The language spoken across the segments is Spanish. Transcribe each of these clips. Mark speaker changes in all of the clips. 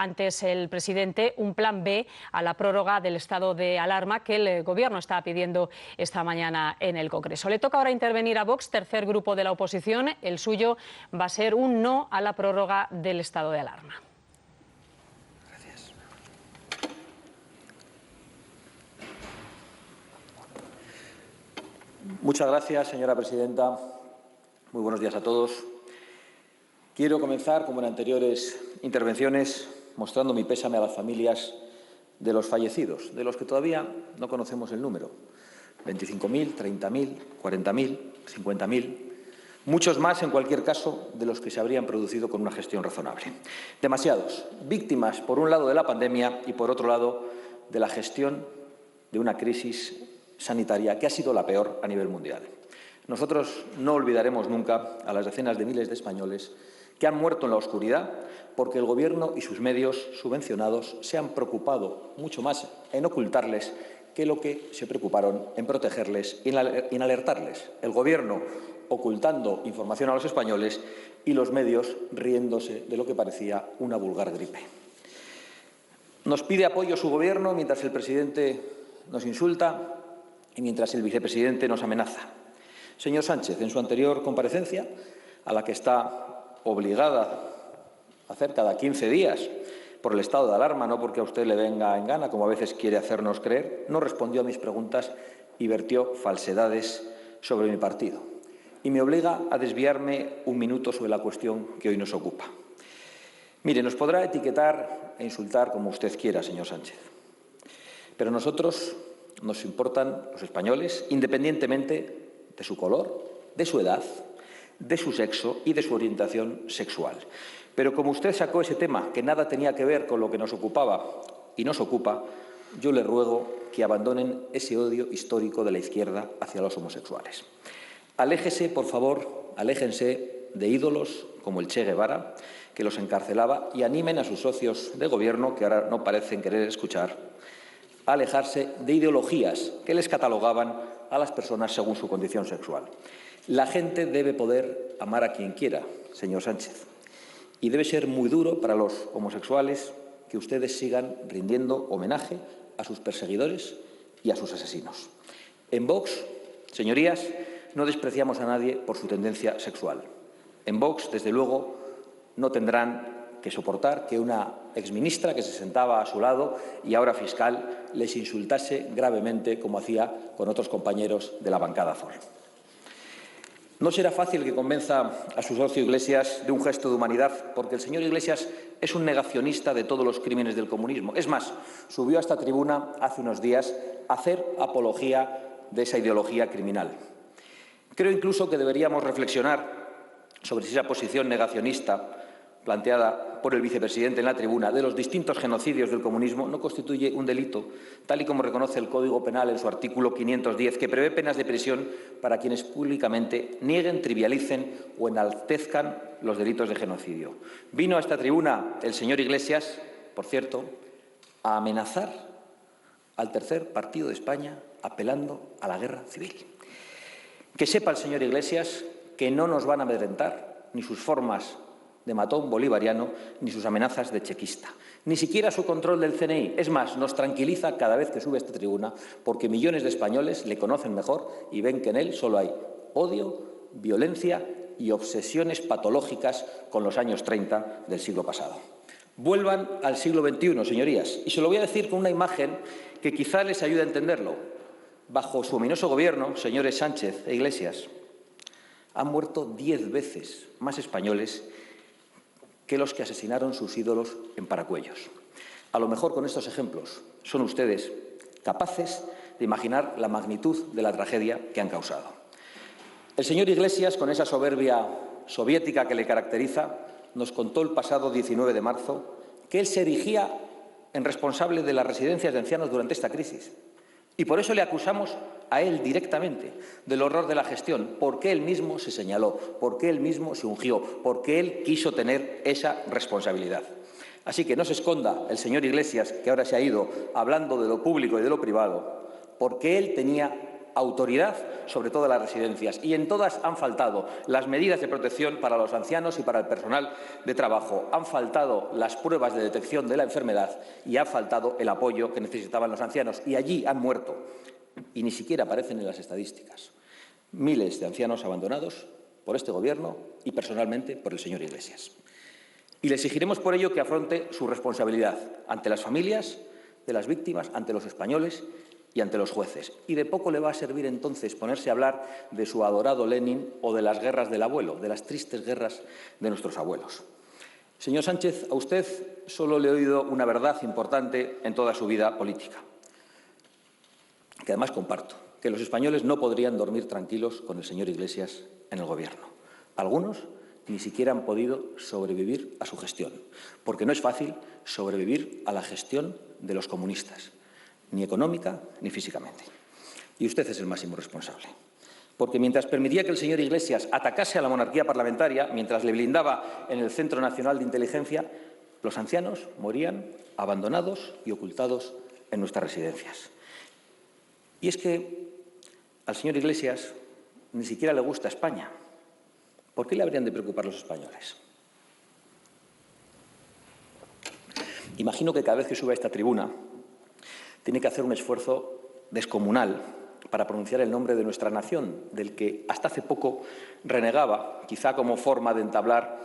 Speaker 1: antes el presidente, un plan B a la prórroga del estado de alarma que el Gobierno estaba pidiendo esta mañana en el Congreso. Le toca ahora intervenir a Vox, tercer grupo de la oposición. El suyo va a ser un no a la prórroga del estado de alarma.
Speaker 2: Gracias. Muchas gracias, señora presidenta. Muy buenos días a todos. Quiero comenzar, como en anteriores intervenciones, mostrando mi pésame a las familias de los fallecidos, de los que todavía no conocemos el número. 25.000, 30.000, 40.000, 50.000, muchos más, en cualquier caso, de los que se habrían producido con una gestión razonable. Demasiados, víctimas, por un lado, de la pandemia y, por otro lado, de la gestión de una crisis sanitaria que ha sido la peor a nivel mundial. Nosotros no olvidaremos nunca a las decenas de miles de españoles que han muerto en la oscuridad porque el Gobierno y sus medios subvencionados se han preocupado mucho más en ocultarles que lo que se preocuparon en protegerles y en alertarles. El Gobierno ocultando información a los españoles y los medios riéndose de lo que parecía una vulgar gripe. Nos pide apoyo su Gobierno mientras el presidente nos insulta y mientras el vicepresidente nos amenaza. Señor Sánchez, en su anterior comparecencia, a la que está obligada a hacer cada 15 días por el estado de alarma, no porque a usted le venga en gana, como a veces quiere hacernos creer, no respondió a mis preguntas y vertió falsedades sobre mi partido. Y me obliga a desviarme un minuto sobre la cuestión que hoy nos ocupa. Mire, nos podrá etiquetar e insultar como usted quiera, señor Sánchez, pero a nosotros nos importan los españoles, independientemente de su color, de su edad, de su sexo y de su orientación sexual. Pero como usted sacó ese tema que nada tenía que ver con lo que nos ocupaba y nos ocupa, yo le ruego que abandonen ese odio histórico de la izquierda hacia los homosexuales. Aléjese, por favor, aléjense de ídolos como el Che Guevara, que los encarcelaba, y animen a sus socios de Gobierno, que ahora no parecen querer escuchar, a alejarse de ideologías que les catalogaban a las personas según su condición sexual. La gente debe poder amar a quien quiera, señor Sánchez, y debe ser muy duro para los homosexuales que ustedes sigan rindiendo homenaje a sus perseguidores y a sus asesinos. En Vox, señorías, no despreciamos a nadie por su tendencia sexual. En Vox, desde luego, no tendrán que soportar que una exministra que se sentaba a su lado y ahora fiscal les insultase gravemente como hacía con otros compañeros de la bancada azul. No será fácil que convenza a su socio Iglesias de un gesto de humanidad, porque el señor Iglesias es un negacionista de todos los crímenes del comunismo. Es más, subió a esta tribuna hace unos días a hacer apología de esa ideología criminal. Creo incluso que deberíamos reflexionar sobre si esa posición negacionista planteada por el vicepresidente en la tribuna de los distintos genocidios del comunismo no constituye un delito, tal y como reconoce el Código Penal en su artículo 510, que prevé penas de prisión para quienes públicamente nieguen, trivialicen o enaltezcan los delitos de genocidio. Vino a esta tribuna el señor Iglesias, por cierto, a amenazar al tercer partido de España apelando a la guerra civil. Que sepa el señor Iglesias que no nos van a amedrentar ni sus formas de matón bolivariano ni sus amenazas de chequista, ni siquiera su control del CNI. Es más, nos tranquiliza cada vez que sube a esta tribuna porque millones de españoles le conocen mejor y ven que en él solo hay odio, violencia y obsesiones patológicas con los años 30 del siglo pasado. Vuelvan al siglo XXI, señorías, y se lo voy a decir con una imagen que quizá les ayude a entenderlo. Bajo su ominoso gobierno, señores Sánchez e Iglesias, han muerto 10 veces más españoles que los que asesinaron sus ídolos en Paracuellos. A lo mejor con estos ejemplos son ustedes capaces de imaginar la magnitud de la tragedia que han causado. El señor Iglesias, con esa soberbia soviética que le caracteriza, nos contó el pasado 19 de marzo que él se erigía en responsable de las residencias de ancianos durante esta crisis. Y por eso le acusamos a él directamente del horror de la gestión, porque él mismo se señaló, porque él mismo se ungió, porque él quiso tener esa responsabilidad. Así que no se esconda el señor Iglesias, que ahora se ha ido hablando de lo público y de lo privado, porque él tenía autoridad sobre todas las residencias, y en todas han faltado las medidas de protección para los ancianos y para el personal de trabajo, han faltado las pruebas de detección de la enfermedad y ha faltado el apoyo que necesitaban los ancianos, y allí han muerto, y ni siquiera aparecen en las estadísticas, miles de ancianos abandonados por este Gobierno y personalmente por el señor Iglesias. Y le exigiremos por ello que afronte su responsabilidad ante las familias de las víctimas, ante los españoles y ante los jueces. Y de poco le va a servir entonces ponerse a hablar de su adorado Lenin o de las guerras del abuelo, de las tristes guerras de nuestros abuelos. Señor Sánchez, a usted solo le he oído una verdad importante en toda su vida política, que además comparto, que los españoles no podrían dormir tranquilos con el señor Iglesias en el Gobierno. Algunos ni siquiera han podido sobrevivir a su gestión, porque no es fácil sobrevivir a la gestión de los comunistas, ni económica ni físicamente. Y usted es el máximo responsable, porque mientras permitía que el señor Iglesias atacase a la monarquía parlamentaria, mientras le blindaba en el Centro Nacional de Inteligencia, los ancianos morían abandonados y ocultados en nuestras residencias. Y es que al señor Iglesias ni siquiera le gusta España. ¿Por qué le habrían de preocupar los españoles? Imagino que cada vez que sube a esta tribuna tiene que hacer un esfuerzo descomunal para pronunciar el nombre de nuestra nación, del que hasta hace poco renegaba, quizá como forma de entablar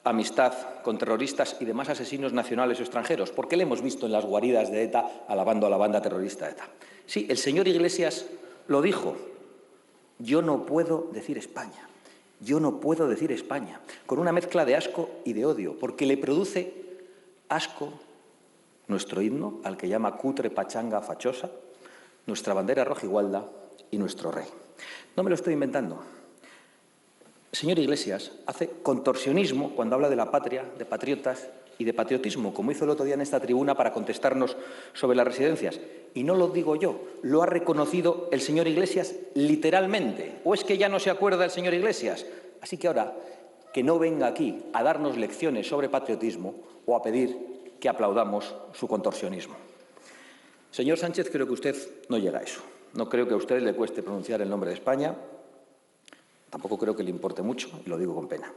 Speaker 2: amistad con terroristas y demás asesinos nacionales o extranjeros, porque le hemos visto en las guaridas de ETA alabando a la banda terrorista ETA. Sí, el señor Iglesias lo dijo. Yo no puedo decir España. Yo no puedo decir España, con una mezcla de asco y de odio, porque le produce asco nuestro himno, al que llama cutre, pachanga, fachosa, nuestra bandera rojigualda y nuestro rey. No me lo estoy inventando. El señor Iglesias hace contorsionismo cuando habla de la patria, de patriotas y de patriotismo, como hizo el otro día en esta tribuna para contestarnos sobre las residencias. Y no lo digo yo, lo ha reconocido el señor Iglesias literalmente. ¿O es que ya no se acuerda el señor Iglesias? Así que ahora, que no venga aquí a darnos lecciones sobre patriotismo o a pedir que aplaudamos su contorsionismo. Señor Sánchez, creo que usted no llega a eso. No creo que a usted le cueste pronunciar el nombre de España. Tampoco creo que le importe mucho, y lo digo con pena.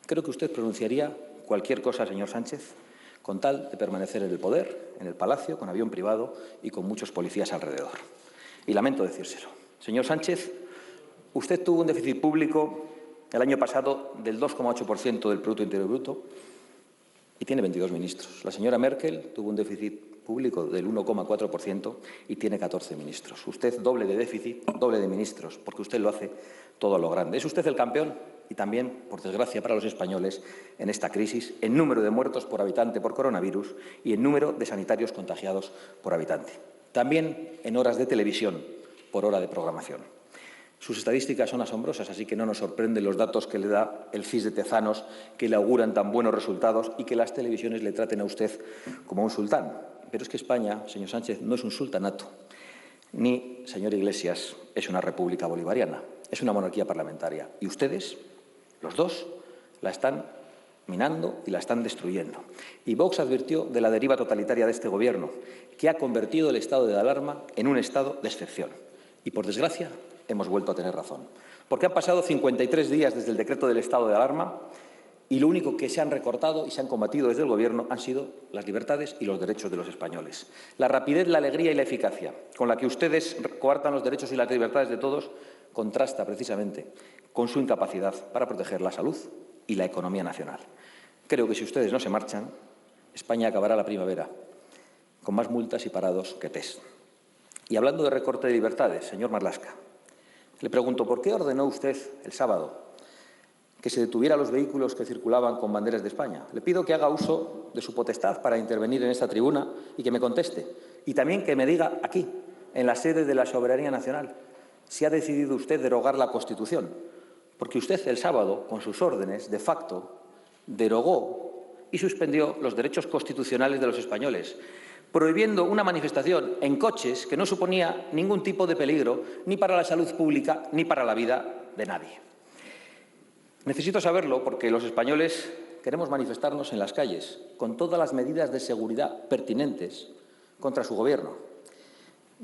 Speaker 2: Creo que usted pronunciaría cualquier cosa, señor Sánchez, con tal de permanecer en el poder, en el Palacio, con avión privado y con muchos policías alrededor. Y lamento decírselo. Señor Sánchez, usted tuvo un déficit público el año pasado del 2,8% del Producto Interior Bruto y tiene 22 ministros. La señora Merkel tuvo un déficit público del 1,4% y tiene 14 ministros. Usted doble de déficit, doble de ministros, porque usted lo hace todo a lo grande. Es usted el campeón y también, por desgracia para los españoles, en esta crisis, en número de muertos por habitante por coronavirus y en número de sanitarios contagiados por habitante. También en horas de televisión por hora de programación. Sus estadísticas son asombrosas, así que no nos sorprenden los datos que le da el CIS de Tezanos, que le auguran tan buenos resultados y que las televisiones le traten a usted como un sultán. Pero es que España, señor Sánchez, no es un sultanato, ni, señor Iglesias, es una república bolivariana, es una monarquía parlamentaria. Y ustedes, los dos, la están minando y la están destruyendo. Y Vox advirtió de la deriva totalitaria de este Gobierno, que ha convertido el estado de alarma en un estado de excepción. Y, por desgracia, hemos vuelto a tener razón. Porque han pasado 53 días desde el decreto del estado de alarma y lo único que se han recortado y se han combatido desde el Gobierno han sido las libertades y los derechos de los españoles. La rapidez, la alegría y la eficacia con la que ustedes coartan los derechos y las libertades de todos contrasta precisamente con su incapacidad para proteger la salud y la economía nacional. Creo que si ustedes no se marchan, España acabará la primavera con más multas y parados que test. Y hablando de recorte de libertades, señor Marlaska, le pregunto, ¿por qué ordenó usted el sábado que se detuvieran los vehículos que circulaban con banderas de España? Le pido que haga uso de su potestad para intervenir en esta tribuna y que me conteste. Y también que me diga aquí, en la sede de la soberanía nacional, si ha decidido usted derogar la Constitución. Porque usted el sábado, con sus órdenes, de facto, derogó y suspendió los derechos constitucionales de los españoles, prohibiendo una manifestación en coches que no suponía ningún tipo de peligro ni para la salud pública ni para la vida de nadie. Necesito saberlo porque los españoles queremos manifestarnos en las calles con todas las medidas de seguridad pertinentes contra su Gobierno.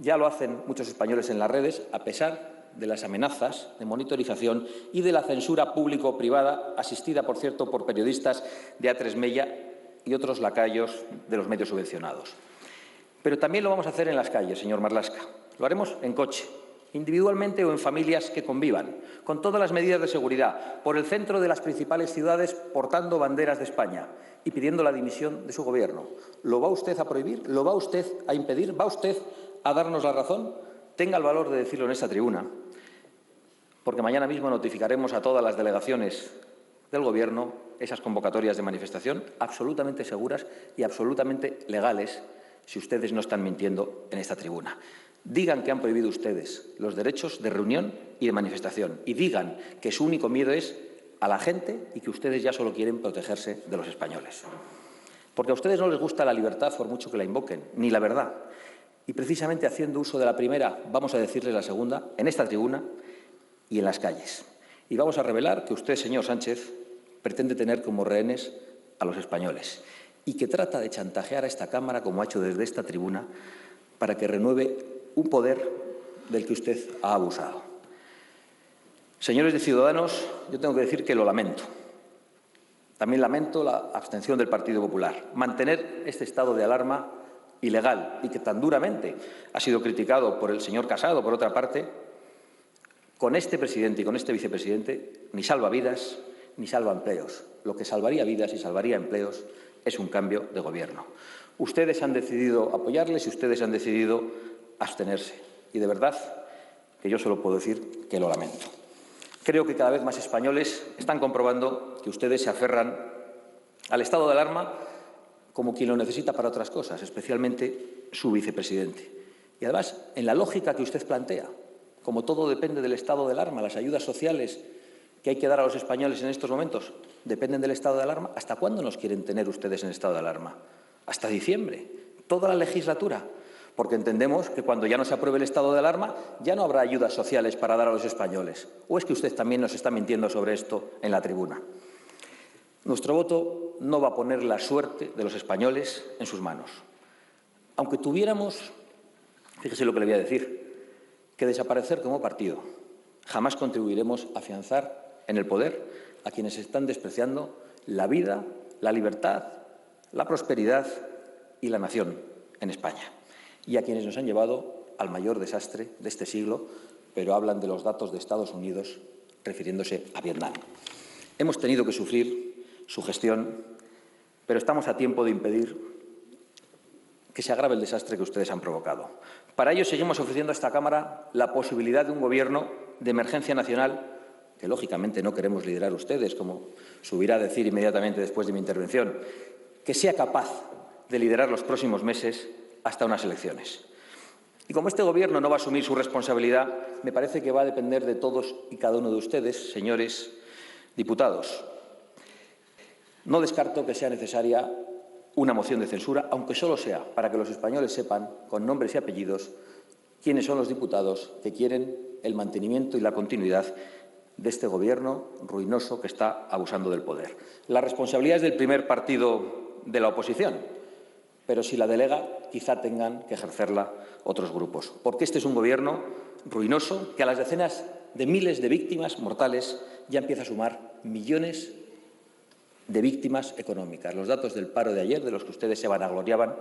Speaker 2: Ya lo hacen muchos españoles en las redes, a pesar de las amenazas de monitorización y de la censura público-privada, asistida, por cierto, por periodistas de A3 Media y otros lacayos de los medios subvencionados. Pero también lo vamos a hacer en las calles, señor Marlaska. Lo haremos en coche, individualmente o en familias que convivan, con todas las medidas de seguridad, por el centro de las principales ciudades, portando banderas de España y pidiendo la dimisión de su Gobierno. ¿Lo va usted a prohibir? ¿Lo va usted a impedir? ¿Va usted a darnos la razón? Tenga el valor de decirlo en esta tribuna, porque mañana mismo notificaremos a todas las delegaciones del Gobierno esas convocatorias de manifestación absolutamente seguras y absolutamente legales, si ustedes no están mintiendo en esta tribuna. Digan que han prohibido ustedes los derechos de reunión y de manifestación y digan que su único miedo es a la gente y que ustedes ya solo quieren protegerse de los españoles. Porque a ustedes no les gusta la libertad por mucho que la invoquen, ni la verdad. Y precisamente haciendo uso de la primera, vamos a decirles la segunda en esta tribuna y en las calles. Y vamos a revelar que usted, señor Sánchez, pretende tener como rehenes a los españoles y que trata de chantajear a esta Cámara, como ha hecho desde esta tribuna, para que renueve un poder del que usted ha abusado. Señores de Ciudadanos, yo tengo que decir que lo lamento. También lamento la abstención del Partido Popular. Mantener este estado de alarma ilegal y que tan duramente ha sido criticado por el señor Casado, por otra parte, con este presidente y con este vicepresidente, ni salva vidas ni salva empleos. Lo que salvaría vidas y salvaría empleos es un cambio de Gobierno. Ustedes han decidido apoyarles y ustedes han decidido abstenerse. Y de verdad que yo solo puedo decir que lo lamento. Creo que cada vez más españoles están comprobando que ustedes se aferran al estado de alarma como quien lo necesita para otras cosas, especialmente su vicepresidente. Y además, en la lógica que usted plantea, como todo depende del estado de alarma, las ayudas sociales que hay que dar a los españoles en estos momentos dependen del estado de alarma, ¿hasta cuándo nos quieren tener ustedes en estado de alarma? Hasta diciembre, toda la legislatura, porque entendemos que cuando ya no se apruebe el estado de alarma ya no habrá ayudas sociales para dar a los españoles. ¿O es que usted también nos está mintiendo sobre esto en la tribuna? Nuestro voto no va a poner la suerte de los españoles en sus manos. Aunque tuviéramos, fíjese lo que le voy a decir, que desaparecer como partido, jamás contribuiremos a afianzar en el poder a quienes están despreciando la vida, la libertad, la prosperidad y la nación en España, y a quienes nos han llevado al mayor desastre de este siglo, pero hablan de los datos de Estados Unidos refiriéndose a Vietnam. Hemos tenido que sufrir su gestión, pero estamos a tiempo de impedir que se agrave el desastre que ustedes han provocado. Para ello seguimos ofreciendo a esta Cámara la posibilidad de un Gobierno de emergencia nacional que, lógicamente, no queremos liderar ustedes, como subirá a decir inmediatamente después de mi intervención, que sea capaz de liderar los próximos meses hasta unas elecciones. Y como este Gobierno no va a asumir su responsabilidad, me parece que va a depender de todos y cada uno de ustedes, señores diputados. No descarto que sea necesaria una moción de censura, aunque solo sea para que los españoles sepan, con nombres y apellidos, quiénes son los diputados que quieren el mantenimiento y la continuidad de este Gobierno ruinoso que está abusando del poder. La responsabilidad es del primer partido de la oposición, pero si la delega, quizá tengan que ejercerla otros grupos, porque este es un Gobierno ruinoso que a las decenas de miles de víctimas mortales ya empieza a sumar millones de víctimas económicas. Los datos del paro de ayer, de los que ustedes se vanagloriaban,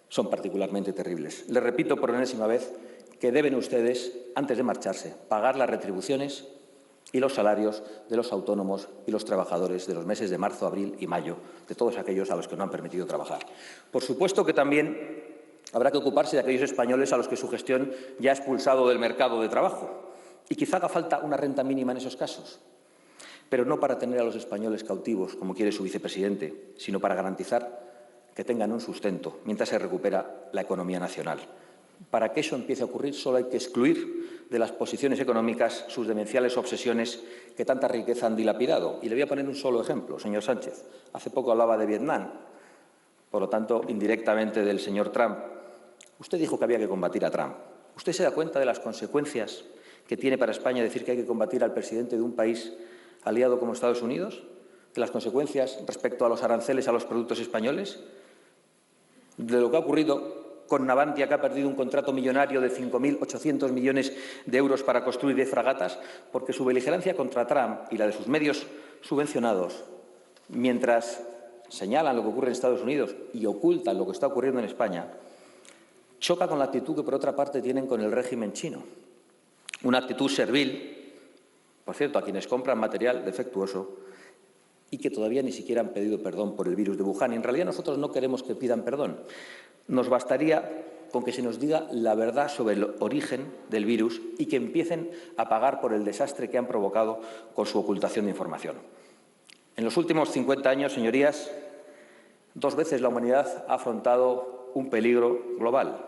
Speaker 2: son particularmente terribles. Les repito por enésima vez que deben ustedes, antes de marcharse, pagar las retribuciones y los salarios de los autónomos y los trabajadores de los meses de marzo, abril y mayo, de todos aquellos a los que no han permitido trabajar. Por supuesto que también habrá que ocuparse de aquellos españoles a los que su gestión ya ha expulsado del mercado de trabajo. Y quizá haga falta una renta mínima en esos casos, pero no para tener a los españoles cautivos, como quiere su vicepresidente, sino para garantizar que tengan un sustento mientras se recupera la economía nacional. Para que eso empiece a ocurrir, solo hay que excluir de las posiciones económicas sus demenciales obsesiones que tanta riqueza han dilapidado. Y le voy a poner un solo ejemplo, señor Sánchez. Hace poco hablaba de Vietnam, por lo tanto, indirectamente del señor Trump. Usted dijo que había que combatir a Trump. ¿Usted se da cuenta de las consecuencias que tiene para España decir que hay que combatir al presidente de un país aliado como Estados Unidos? ¿De las consecuencias respecto a los aranceles a los productos españoles? De lo que ha ocurrido con Navantia, que ha perdido un contrato millonario de 5.800 millones de euros para construir 10 fragatas, porque su beligerancia contra Trump y la de sus medios subvencionados, mientras señalan lo que ocurre en Estados Unidos y ocultan lo que está ocurriendo en España, choca con la actitud que, por otra parte, tienen con el régimen chino. Una actitud servil, por cierto, a quienes compran material defectuoso y que todavía ni siquiera han pedido perdón por el virus de Wuhan. Y en realidad nosotros no queremos que pidan perdón. Nos bastaría con que se nos diga la verdad sobre el origen del virus y que empiecen a pagar por el desastre que han provocado con su ocultación de información. En los últimos 50 años, señorías, 2 veces la humanidad ha afrontado un peligro global.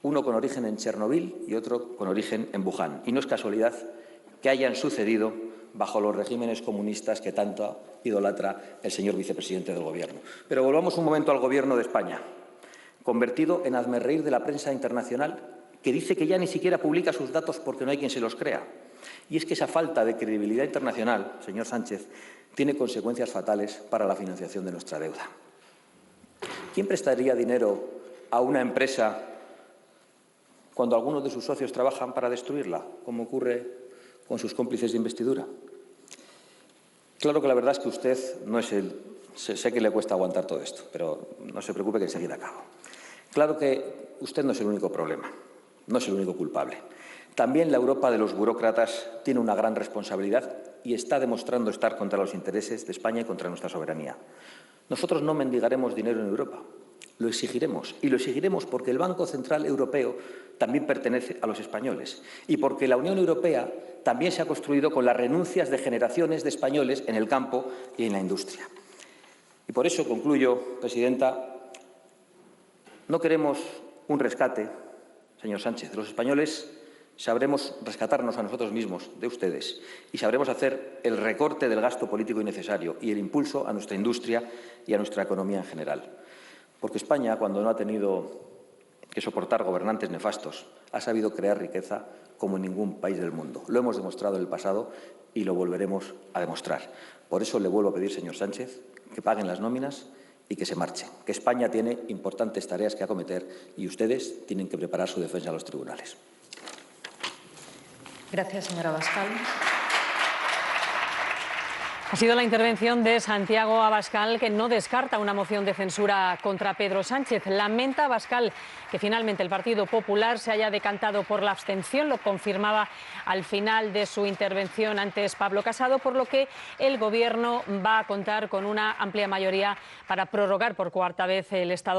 Speaker 2: Uno con origen en Chernobyl y otro con origen en Wuhan. Y no es casualidad que hayan sucedido bajo los regímenes comunistas que tanto idolatra el señor vicepresidente del Gobierno. Pero volvamos un momento al Gobierno de España, convertido en hazmerreír de la prensa internacional, que dice que ya ni siquiera publica sus datos porque no hay quien se los crea. Y es que esa falta de credibilidad internacional, señor Sánchez, tiene consecuencias fatales para la financiación de nuestra deuda. ¿Quién prestaría dinero a una empresa cuando algunos de sus socios trabajan para destruirla, como ocurre con sus cómplices de investidura? Claro que la verdad es que usted no es el... Sé que le cuesta aguantar todo esto, pero no se preocupe que enseguida acabo. Claro que usted no es el único problema, no es el único culpable. También la Europa de los burócratas tiene una gran responsabilidad y está demostrando estar contra los intereses de España y contra nuestra soberanía. Nosotros no mendigaremos dinero en Europa, lo exigiremos. Y lo exigiremos porque el Banco Central Europeo también pertenece a los españoles y porque la Unión Europea también se ha construido con las renuncias de generaciones de españoles en el campo y en la industria. Y por eso concluyo, presidenta, no queremos un rescate, señor Sánchez. Los españoles sabremos rescatarnos a nosotros mismos de ustedes y sabremos hacer el recorte del gasto político innecesario y el impulso a nuestra industria y a nuestra economía en general. Porque España, cuando no ha tenido que soportar gobernantes nefastos, ha sabido crear riqueza como en ningún país del mundo. Lo hemos demostrado en el pasado y lo volveremos a demostrar. Por eso le vuelvo a pedir, señor Sánchez, que paguen las nóminas y que se marchen, que España tiene importantes tareas que acometer y ustedes tienen que preparar su defensa a los tribunales.
Speaker 3: Gracias, señora Abascal.
Speaker 1: Ha sido la intervención de Santiago Abascal, que no descarta una moción de censura contra Pedro Sánchez. Lamenta Abascal que finalmente el Partido Popular se haya decantado por la abstención, lo confirmaba al final de su intervención antes Pablo Casado, por lo que el Gobierno va a contar con una amplia mayoría para prorrogar por 4ª vez el estado